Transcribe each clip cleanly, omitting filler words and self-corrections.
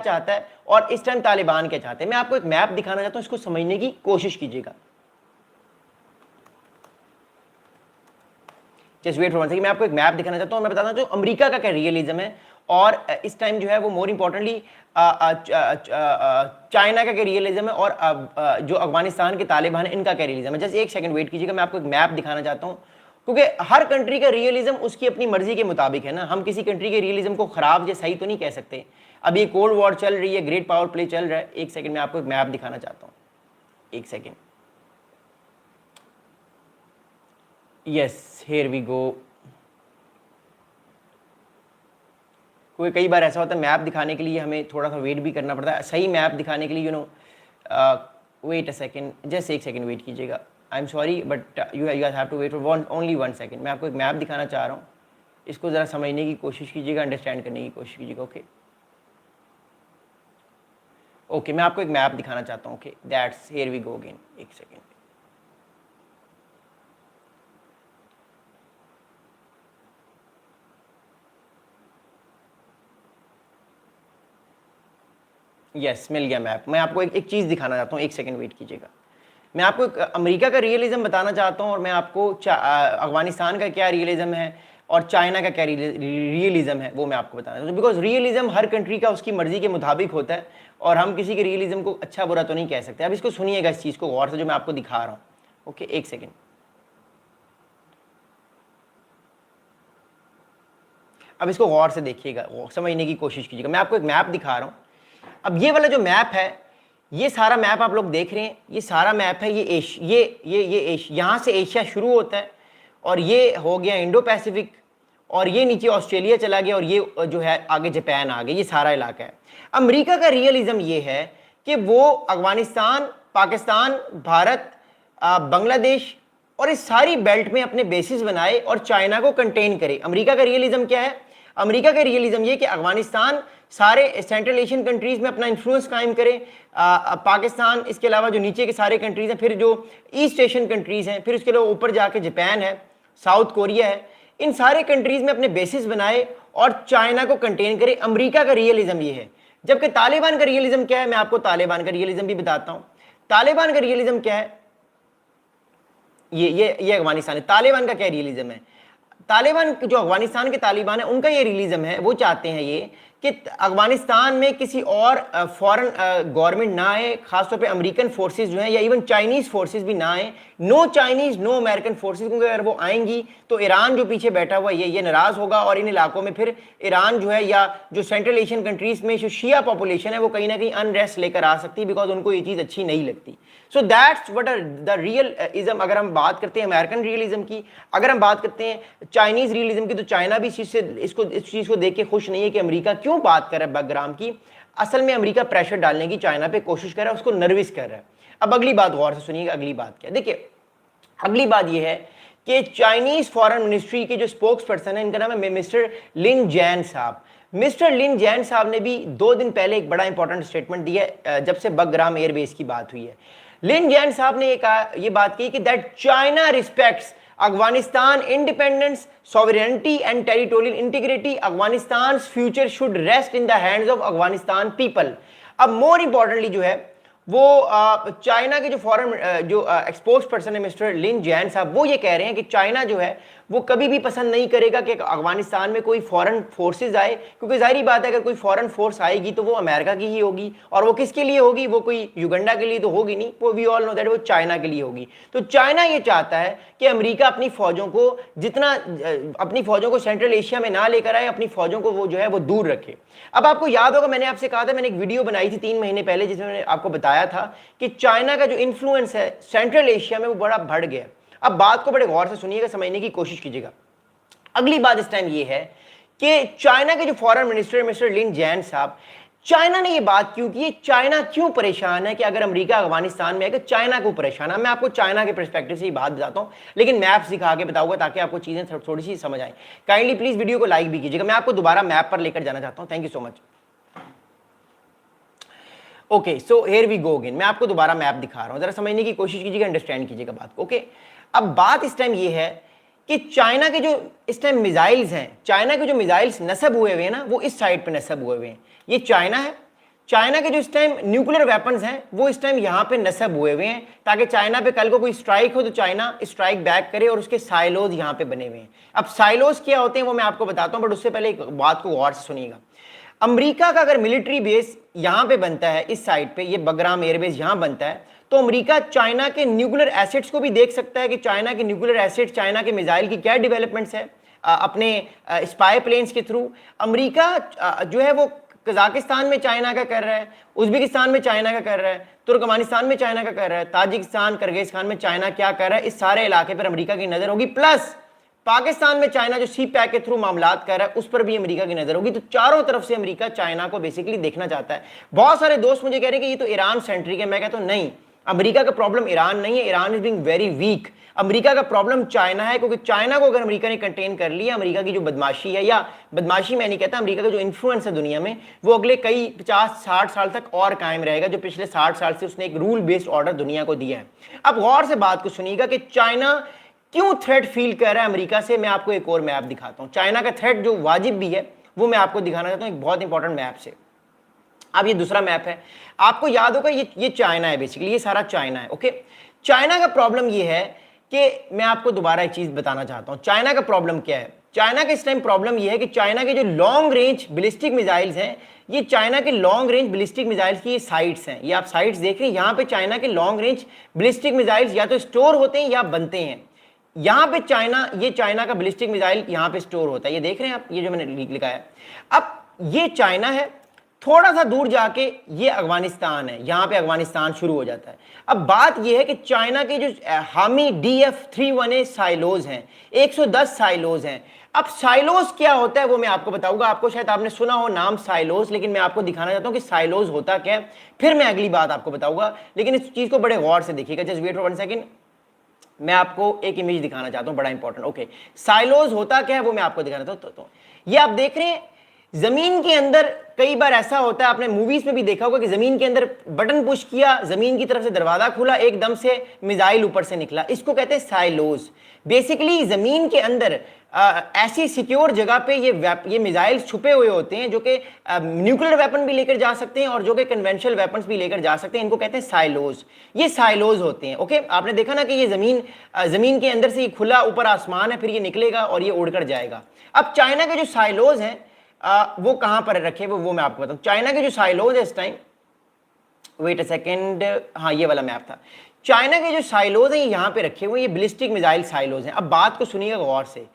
चाहता है और इस टाइम तालिबान क्या चाहते हैं। मैं आपको एक मैप दिखाना चाहता हूं, इसको समझने की कोशिश कीजिएगा। Just wait for one second, मैं आपको एक मैप दिखाना चाहता हूं। मैं बताना चाहता हूं अमेरिका का क्या रियलिज्म है और इस टाइम जो है वो मोर इंपॉर्टेंटली चाइना का क्या रियलिज्म है और जो अफगानिस्तान के तालिबान है इनका क्या रियलिज्म है। जस्ट एक सेकंड वेट कीजिएगा, मैं आपको एक मैप दिखाना चाहता हूं, क्योंकि हर कंट्री का रियलिज्म उसकी अपनी मर्जी के मुताबिक है ना। हम किसी कंट्री के रियलिज्म को खराब या सही तो नहीं कह सकते। अभी कोल्ड वॉर चल रही है, ग्रेट पावर प्ले चल रहा है। एक सेकंड में आपको एक मैप दिखाना चाहता हूं, एक second. Yes, here we go. क्योंकि कई बार ऐसा होता है मैप दिखाने के लिए हमें थोड़ा सा वेट भी करना पड़ता है, सही मैप दिखाने के लिए वेट अ सेकंड, जस्ट एक सेकंड वेट कीजिएगा। I am sorry but you have to wait for only 1 second. मैं आपको एक मैप दिखाना चाह रहा हूँ, इसको ज़रा समझने की कोशिश कीजिएगा, अंडरस्टैंड करने की कोशिश कीजिएगा। ओके, मैं आपको एक मैप दिखाना चाहता हूँ। Okay, that's here we go again. एक सेकंड। यस, मिल गया मैप। मैं आपको एक चीज़ दिखाना चाहता हूँ, एक सेकंड वेट कीजिएगा। मैं आपको एक अमेरिका का रियलिज्म बताना चाहता हूँ और मैं आपको अफगानिस्तान का क्या रियलिज्म है और चाइना का क्या रियलिज्म है वो मैं आपको बताना चाहता हूँ। बिकॉज रियलिज्म हर कंट्री का उसकी मर्जी के मुताबिक होता है और हम किसी के रियलिज्म को अच्छा बुरा तो नहीं कह सकते। अब इसको सुनिएगा, इस चीज़ को गौर से जो मैं आपको दिखा रहा हूँ। ओके, एक सेकेंड। अब इसको गौर से देखिएगा, समझने की कोशिश कीजिएगा। मैं आपको एक मैप दिखा रहा हूँ। अब ये वाला जो मैप है, ये सारा मैप आप लोग देख रहे हैं, ये सारा मैप है। ये यहाँ से एशिया शुरू होता है और ये हो गया इंडो पैसिफिक और ये नीचे ऑस्ट्रेलिया चला गया और ये जो है आगे जापान आ गया, ये सारा इलाका है। अमेरिका का रियलिज्म ये है कि वो अफगानिस्तान, पाकिस्तान, भारत, बांग्लादेश और इस सारी बेल्ट में अपने बेसिस बनाए और चाइना को कंटेन करे। अमेरिका का रियलिज्म क्या है? अमेरिका का रियलिज्म ये कि अफगानिस्तान सारे सेंट्रल एशियन कंट्रीज में अपना इन्फ्लुएंस कायम करे, पाकिस्तान, इसके अलावा जो नीचे के सारे कंट्रीज हैं, फिर जो ईस्ट एशियन कंट्रीज हैं, फिर उसके अलावा ऊपर जाके जापान है, साउथ कोरिया है, इन सारे कंट्रीज में अपने बेसिस बनाए और चाइना को कंटेन करे। अमेरिका का रियलिज्म ये है। जबकि तालिबान का रियलिज्म क्या है, मैं आपको तालिबान का रियलिज्म भी बताता हूं। तालिबान का रियलिज्म क्या है, ये अफगानिस्तान है। तालिबान का क्या रियलिज्म है? तालिबान जो अफगानिस्तान के तालिबान है उनका ये रियलिज्म है, वो चाहते हैं ये कि अफगानिस्तान में किसी और फॉरेन गवर्नमेंट ना आए, खासतौर पे अमेरिकन फोर्सेस जो हैं या इवन चाइनीज फोर्सेस भी ना आए। No Chinese, no American forces, क्योंकि अगर वो आएंगी तो ईरान जो पीछे बैठा हुआ ये नाराज होगा और इन इलाकों में फिर ईरान जो है या जो सेंट्रल एशियन कंट्रीज में जो शिया पॉपुलेशन है वो कहीं ना कहीं अनरेस्ट लेकर आ सकती है, बिकॉज उनको ये चीज़ अच्छी नहीं लगती। So that's what the real ism. अगर हम बात करते हैं अमेरिकन रियलिज्म की, अगर हम बात करते हैं चाइनीज रियलिज्म की, तो चाइना भी इस चीज़ को देख के खुश नहीं है कि अमेरिका क्यों बात कर रहा है बैकग्राउंड की। असल में अमेरिका प्रेशर डालने की चाइना पे कोशिश कर रहा है, उसको नर्वस कर रहा है। अब अगली बात गौर से सुनिएगा, अगली बात क्या देखिए। अगली बात यह है कि चाइनीज फॉरेन मिनिस्ट्री के जो स्पोक्स पर्सन है, इनका नाम है मिस्टर लिन जैन साहब। मिस्टर लिन जैन साहब ने भी 2 दिन पहले एक बड़ा इंपॉर्टेंट स्टेटमेंट दिया जब से बगराम एयरबेस की बात हुई है। लिन जैन साहब ने ये बात की कि that China respects Afghanistan independence, sovereignty and territorial integrity. Afghanistan future should rest in the hands of Afghanistan people. अब मोर इंपॉर्टेंटली जो है वो चाइना के जो फॉरेन जो एक्सपोर्ट पर्सन है मिस्टर लिन जैन साहब, वो ये कह रहे हैं कि चाइना जो है वो कभी भी पसंद नहीं करेगा कि अफगानिस्तान में कोई फॉरेन फोर्सेस आए, क्योंकि जाहिर बात है अगर कोई फॉरेन फोर्स आएगी तो वो अमेरिका की ही होगी और वो किसके लिए होगी? वो कोई युगंडा के लिए तो होगी नहीं, वो वी ऑल नो दैट वो चाइना के लिए होगी। तो चाइना ये चाहता है कि अमेरिका अपनी फौजों को अपनी फौजों को सेंट्रल एशिया में ना लेकर आए, अपनी फौजों को वो जो है वो दूर रखे। अब आपको याद होगा मैंने आपसे कहा था, मैंने एक वीडियो बनाई थी 3 महीने पहले जिसमें मैंने आपको बताया था कि चाइना का जो इन्फ्लुएंस है सेंट्रल एशिया में वो बड़ा बढ़ गया। अब बात को बड़े गौर से सुनिएगा, समझने की कोशिश कीजिएगा। अगली बात इस टाइम ये है कि चाइना के जो फॉरेन मिनिस्टर मिस्टर लिन जैन साहब, चाइना ने ये बात क्यों की? चाइना क्यों परेशान है कि अगर अमेरिका अफगानिस्तान में आएगा? चाइना को परेशान है। मैं आपको चाइना के पर्सपेक्टिव से ही बात बताता हूं, लेकिन मैप्स दिखा के बताऊंगा ताकि आपको चीजें थोड़ी सी समझ आए। काइंडली प्लीज वीडियो को लाइक भी कीजिएगा। मैं आपको दोबारा मैप पर लेकर जाना चाहता हूं। Thank you so much. Okay, so here we go again. मैं आपको दोबारा मैप दिखा रहा हूं, जरा समझने की कोशिश कीजिएगा, अंडरस्टैंड कीजिएगा बात को। ओके, अब बात इस टाइम ये है कि चाइना के जो इस टाइम मिसाइल्स हैं, चाइना के जो मिसाइल्स नस्ब हुए हुए हैं ना, वो इस साइड पे नस्ब हुए हुए हैं। ये चाइना है, चाइना के जो इस टाइम न्यूक्लियर वेपन्स हैं वो इस टाइम यहां पे नस्ब हुए हुए हैं, ताकि चाइना पे कल को कोई स्ट्राइक हो तो चाइना स्ट्राइक बैक करे, और उसके साइलोज यहां पे बने हुए हैं। अब साइलोज क्या होते हैं वो मैं आपको बताता हूं, बट उससे पहले एक बात को गौर से सुनिएगा। अमेरिका का अगर मिलिट्री बेस यहां पे बनता है, इस साइड पे, ये बगराम एयरबेस यहां बनता है, तो अमेरिका चाइना के न्यूक्लियर एसेट्स को भी देख सकता है कि चाइना के न्यूक्लियर एसेट्स, चाइना के मिसाइल की क्या डेवलपमेंट्स है अपने स्पाई प्लेन्स के थ्रू। अमेरिका जो है वो कजाकिस्तान में चाइना का कर रहा है, उज्बेकिस्तान में चाइना का कर रहा है, तुर्कमानिस्तान में चाइना का कर रहा है, ताजिकिस्तान, किर्गिस्तान में चाइना क्या कर रहा है, इस सारे इलाके पर अमेरिका की नजर होगी। प्लस पाकिस्तान में चाइना जो सी पैक के थ्रू मामलात कर रहा है उस पर भी अमेरिका की नजर होगी। तो चारों तरफ से अमेरिका चाइना को बेसिकली देखना चाहता है। बहुत सारे दोस्त मुझे कह रहे हैं कि ये तो ईरान सेंट्रिक है। मैं कहता हूं नहीं, अमेरिका का प्रॉब्लम ईरान नहीं है, Iran is being very weak. America का प्रॉब्लम चाइना है, क्योंकि चाइना को अगर अमेरिका ने कंटेन कर लिया, अमेरिका की जो बदमाशी है, या बदमाशी मैं नहीं कहता, अमेरिका का जो इन्फ्लुएंस है दुनिया में, वो अगले कई 50-60 साल तक और कायम रहेगा, जो पिछले 60 साल से उसने एक रूल बेस्ड ऑर्डर दुनिया को दिया है। अब गौर से बात को सुनिएगा कि चाइना क्यों थ्रेट फील कर रहा है अमेरिका से। मैं आपको एक और मैप दिखाता हूं, चाइना का थ्रेट जो वाजिब भी है वो मैं आपको दिखाना चाहता हूं एक बहुत इंपॉर्टेंट मैप से। अब ये दूसरा मैप है, आपको याद होगा ये चाइना है, बेसिकली ये सारा चाइना है। ओके, चाइना का प्रॉब्लम ये है कि मैं आपको दोबारा एक चीज बताना चाहता हूं, चाइना का प्रॉब्लम क्या है। चाइना के इस टाइम प्रॉब्लम ये है कि चाइना के जो लॉन्ग रेंज बैलिस्टिक मिसाइल्स हैं, ये चाइना के लॉन्ग रेंज बैलिस्टिक मिसाइल्स की ये साइट्स हैं, ये आप साइट्स देख रहे हैं, यहाँ पे चाइना के लॉन्ग रेंज बैलिस्टिक मिसाइल्स या तो स्टोर होते हैं या बनते हैं। यहां पे चाइना, ये चाइना का बैलिस्टिक मिसाइल यहां पे स्टोर होता है, ये देख रहे हैं आप, ये जो मैंने लिखा है। अब ये चाइना है, थोड़ा सा दूर जाके ये अफगानिस्तान है, यहां पे अफगानिस्तान शुरू हो जाता है। अब बात ये है कि चाइना के जो हामी DF-31A साइलोज हैं, 110 साइलोज हैं। अब साइलोज क्या होता है वो मैं आपको बताऊंगा, आपको शायद आपने सुना हो नाम साइलोज, लेकिन मैं आपको दिखाना चाहता हूं कि साइलोज होता क्या है, फिर मैं अगली बात आपको बताऊंगा। लेकिन इस चीज को बड़े गौर से देखिएगा, जस्ट वेट फॉर 1 सेकेंड, मैं आपको एक इमेज दिखाना चाहता हूं, बड़ा इंपॉर्टेंट। ओके, साइलोज होता क्या है वो मैं आपको दिखाना चाहता हूं। तो ये आप देख रहे हैं, जमीन के अंदर कई बार ऐसा होता है, आपने मूवीज में भी देखा होगा कि जमीन के अंदर बटन पुश किया, जमीन की तरफ से दरवाजा खुला, एकदम से मिसाइल ऊपर से निकला, इसको कहते हैं साइलोज। बेसिकली जमीन के अंदर ऐसी सिक्योर जगह पे ये मिसाइल छुपे हुए होते हैं, जो कि न्यूक्लियर वेपन भी लेकर जा सकते हैं और जो कि कन्वेंशनल वेपन्स भी लेकर जा सकते हैं, इनको कहते हैं साइलोज। ये साइलोज होते हैं। ओके, आपने देखा ना कि ये जमीन के अंदर से ये खुला ऊपर आसमान है, फिर ये निकलेगा और ये उड़कर जाएगा। अब चाइना के जो साइलोज हैं वो कहां पर रखे वो मैं आपको बताऊं। चाइना के जो साइलोज है इस टाइम, वेट अ सेकेंड, हाँ ये वाला मैप था। चाइना के जो साइलोज हैं यहां पे रखे हुए, ये बैलिस्टिक मिसाइल साइलोज हैं। अब बात को सुनिएगा गौर से,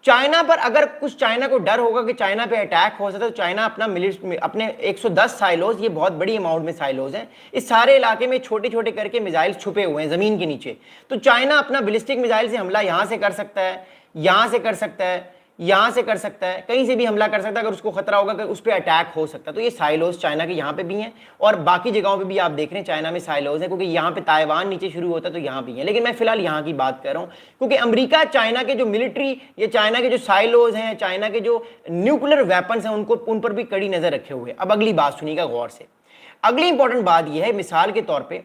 चाइना पर अगर कुछ चाइना को डर होगा कि चाइना पे अटैक हो सकता है, तो चाइना अपने 110 साइलोज, ये बहुत बड़ी अमाउंट में साइलोज हैं, इस सारे इलाके में छोटे छोटे करके मिसाइल छुपे हुए हैं जमीन के नीचे। तो चाइना अपना बैलिस्टिक मिसाइल से हमला यहां से कर सकता है, यहां से कर सकता है, यहां से कर सकता है, कहीं से भी हमला कर सकता है अगर उसको खतरा होगा कि उस पर अटैक हो सकता है। तो ये साइलोज चाइना के यहाँ पे भी हैं और बाकी जगहों पे भी आप देख रहे हैं चाइना में साइलोज हैं, क्योंकि यहाँ पे ताइवान नीचे शुरू होता है तो यहाँ भी है। लेकिन मैं फिलहाल यहाँ की बात कर रहा हूँ, क्योंकि अमेरिका चाइना के जो मिलिट्री, ये चाइना के जो साइलोज हैं, चाइना के जो न्यूक्लियर वेपन्स हैं, उन पर भी कड़ी नजर रखे हुए। अब अगली बात सुनिएगा गौर से, अगली इंपॉर्टेंट बात यह है, मिसाल के तौर पर,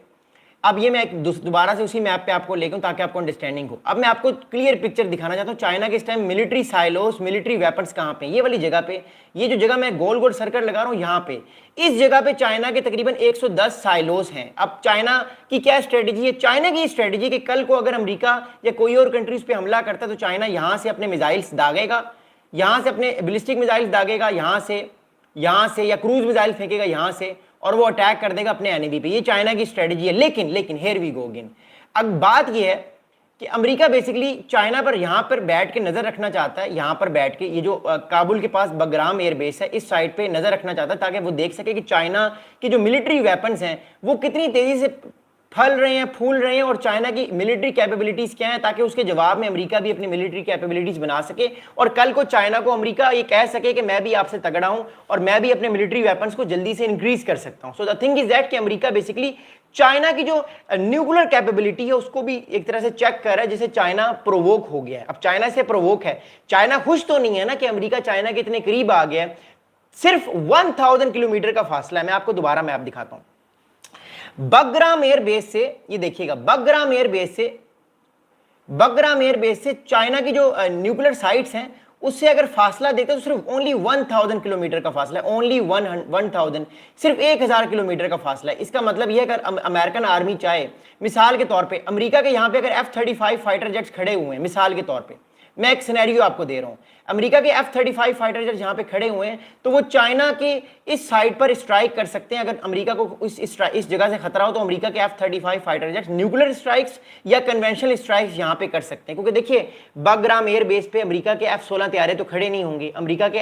अब ये मैं दोबारा से उसी मैप पे आपको लेकर ताकि आपको अंडरस्टैंडिंग हो। अब मैं आपको क्लियर पिक्चर दिखाना चाहता हूँ चाइना के इस time military silos, military weapons कहाँ पे, ये वाली जगह पे, ये जो जगह मैं गोल गोल सर्कल लगा रहा हूँ यहाँ पे, इस जगह पे चाइना के तकरीबन 110 साइलोस हैं। अब चाइना की क्या स्ट्रेटेजी है, चाइना की स्ट्रेटेजी कि कल को अगर अमेरिका या कोई और कंट्री उस पर हमला करता है तो चाइना यहाँ से अपने मिसाइल्स दागेगा, यहाँ से अपने बैलिस्टिक मिसाइल्स दागेगा, यहाँ से या क्रूज मिसाइल फेंकेगा यहाँ से, और वो अटैक कर देगा अपने एनिमी पे। ये चाइना की स्ट्रेटजी है। लेकिन हियर वी गो अगेन, अब बात ये है कि अमेरिका बेसिकली चाइना पर यहाँ पर बैठ के नजर रखना चाहता है, यहाँ पर बैठ के, ये जो काबुल के पास बगराम एयरबेस है, इस साइड पे नजर रखना चाहता है ताकि वो देख सके कि चाइना की जो मिलिट्री वेपन्स हैं वो कितनी तेजी से फल रहे हैं, फूल रहे हैं, और चाइना की मिलिट्री कैपेबिलिटीज क्या है, ताकि उसके जवाब में अमेरिका भी अपनी मिलिट्री कैपेबिलिटीज बना सके और कल को चाइना को अमेरिका ये कह सके कि मैं भी आपसे तगड़ा हूं और मैं भी अपने मिलिट्री वेपन्स को जल्दी से इंक्रीज कर सकता हूं। So the thing is that कि अमेरिका बेसिकली चाइना की जो न्यूक्लियर कैपेबिलिटी है उसको भी एक तरह से चेक कर रहा है, जिसे चाइना प्रोवोक हो गया है। अब चाइना से प्रोवोक है, चाइना खुश तो नहीं है ना कि अमेरिका चाइना के इतने करीब आ गया है, सिर्फ 1000 किलोमीटर का फासला है। मैं आपको दोबारा मैप दिखाता हूं, बगराम एयरबेस से, ये देखिएगा, बगराम एयरबेस से चाइना की जो न्यूक्लियर साइट्स हैं उससे अगर फासला देखते तो सिर्फ ओनली 1000 किलोमीटर का फासला है, ओनली 1000, सिर्फ 1000 किलोमीटर का फासला है। इसका मतलब यह अगर अमेरिकन आर्मी चाहे, मिसाल के तौर पे अमेरिका के यहाँ पे अगर F-35 फाइटर जेट्स खड़े हुए हैं, मिसाल के तौर पे मैं एक सिनेरियो आपको दे रहा हूं, अमेरिका के F-35 फाइटर जेट जहां पे खड़े हुए हैं तो वो चाइना की इस साइड पर स्ट्राइक कर सकते हैं। अगर अमेरिका को इस जगह से खतरा हो तो अमेरिका के F-35 fighter jet nuclear strikes या कन्वेंशनल स्ट्राइक्स यहां पे कर सकते हैं, क्योंकि देखिए बगराम एयर बेस पे अमेरिका के F-16 तैयारे तो खड़े नहीं होंगे, अमेरिका के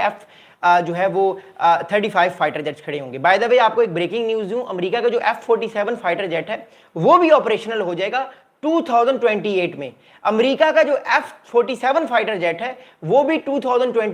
जो है वो 35 फाइटर जेट्स खड़े होंगे। बाय द वे आपको एक ब्रेकिंग न्यूज दूं, अमेरिका का जो F-47 फाइटर जेट है वो भी ऑपरेशनल हो जाएगा 2028 में। अमेरिका का जो F-47 फाइटर जेट है वो भी 2020